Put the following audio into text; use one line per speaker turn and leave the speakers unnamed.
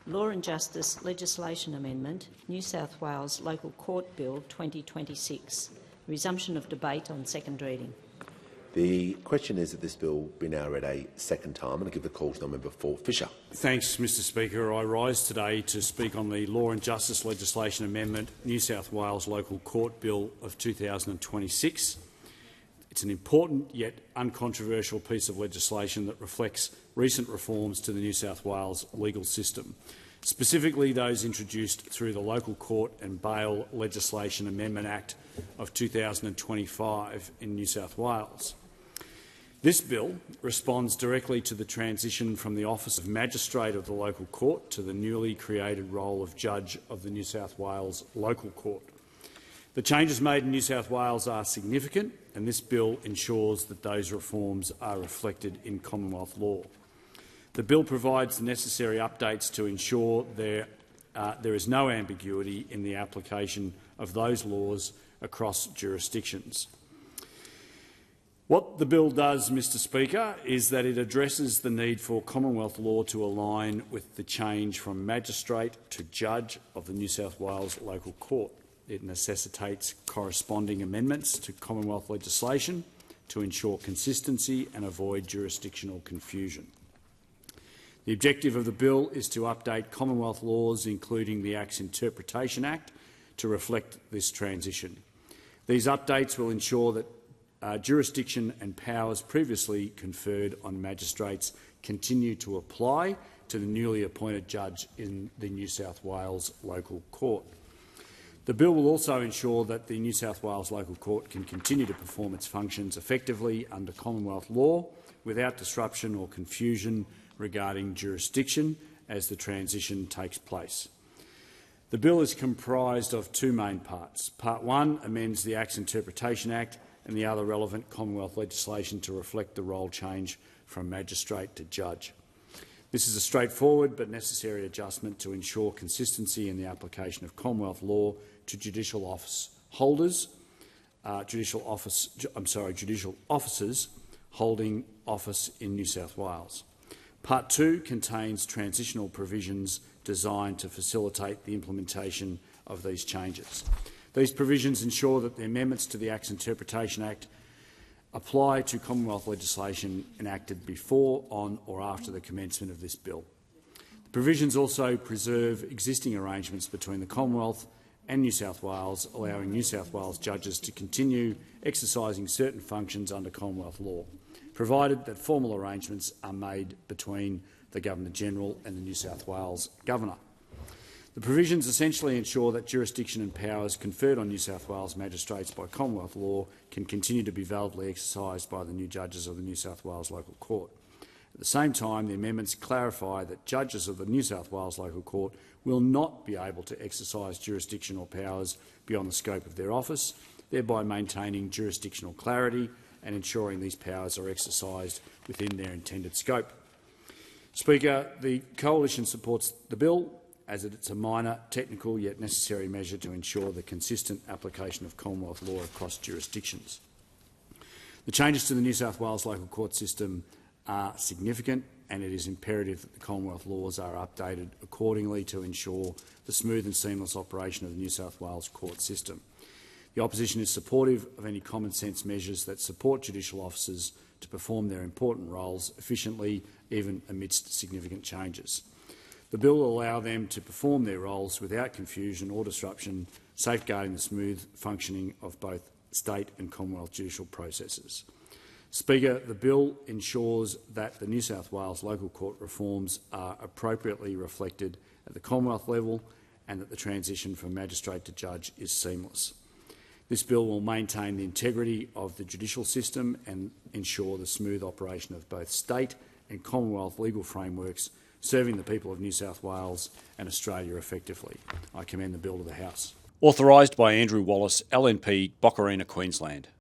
Law and Justice Legislation Amendment, New South Wales Local Court Bill 2026. Resumption of debate on second reading.
The question is that this bill be now read a second time, and I give the call to the member for Fisher.
Thanks, Mr Speaker. I rise today to speak on the Law and Justice Legislation Amendment, New South Wales Local Court Bill of 2026. It's an important yet uncontroversial piece of legislation that reflects recent reforms to the New South Wales legal system, specifically those introduced through the Local Court and Bail Legislation Amendment Act of 2025 in New South Wales. This bill responds directly to the transition from the office of Magistrate of the Local Court to the newly created role of Judge of the New South Wales Local Court. The changes made in New South Wales are significant, and this bill ensures that those reforms are reflected in Commonwealth law. The bill provides the necessary updates to ensure there is no ambiguity in the application of those laws across jurisdictions. What the bill does, Mr Speaker, is that it addresses the need for Commonwealth law to align with the change from Magistrate to Judge of the New South Wales Local Court. It necessitates corresponding amendments to Commonwealth legislation to ensure consistency and avoid jurisdictional confusion. The objective of the bill is to update Commonwealth laws, including the Act's Interpretation Act, to reflect this transition. These updates will ensure that jurisdiction and powers previously conferred on magistrates continue to apply to the newly appointed judge in the New South Wales Local Court. The bill will also ensure that the New South Wales Local Court can continue to perform its functions effectively under Commonwealth law without disruption or confusion regarding jurisdiction as the transition takes place. The bill is comprised of two main parts. Part 1 amends the Act's Interpretation Act and the other relevant Commonwealth legislation to reflect the role change from magistrate to judge. This is a straightforward but necessary adjustment to ensure consistency in the application of Commonwealth law to judicial office holders, judicial officers holding office in New South Wales. Part 2 contains transitional provisions designed to facilitate the implementation of these changes. These provisions ensure that the amendments to the Act's Interpretation Act apply to Commonwealth legislation enacted before, on or after the commencement of this bill. The provisions also preserve existing arrangements between the Commonwealth and New South Wales, allowing New South Wales judges to continue exercising certain functions under Commonwealth law, provided that formal arrangements are made between the Governor-General and the New South Wales Governor. The provisions essentially ensure that jurisdiction and powers conferred on New South Wales magistrates by Commonwealth law can continue to be validly exercised by the new judges of the New South Wales Local Court. At the same time, the amendments clarify that judges of the New South Wales Local Court will not be able to exercise jurisdictional powers beyond the scope of their office, thereby maintaining jurisdictional clarity and ensuring these powers are exercised within their intended scope. Speaker, the Coalition supports the bill, as it's a minor, technical yet necessary measure to ensure the consistent application of Commonwealth law across jurisdictions. The changes to the New South Wales Local Court system are significant, and it is imperative that the Commonwealth laws are updated accordingly to ensure the smooth and seamless operation of the New South Wales court system. The opposition is supportive of any common-sense measures that support judicial officers to perform their important roles efficiently, even amidst significant changes. The bill will allow them to perform their roles without confusion or disruption, safeguarding the smooth functioning of both state and Commonwealth judicial processes. Speaker, the bill ensures that the New South Wales Local Court reforms are appropriately reflected at the Commonwealth level and that the transition from magistrate to judge is seamless. This bill will maintain the integrity of the judicial system and ensure the smooth operation of both state and Commonwealth legal frameworks, serving the people of New South Wales and Australia effectively. I commend the bill to the House.
Authorised by Andrew Wallace, LNP, Boccarina, Queensland.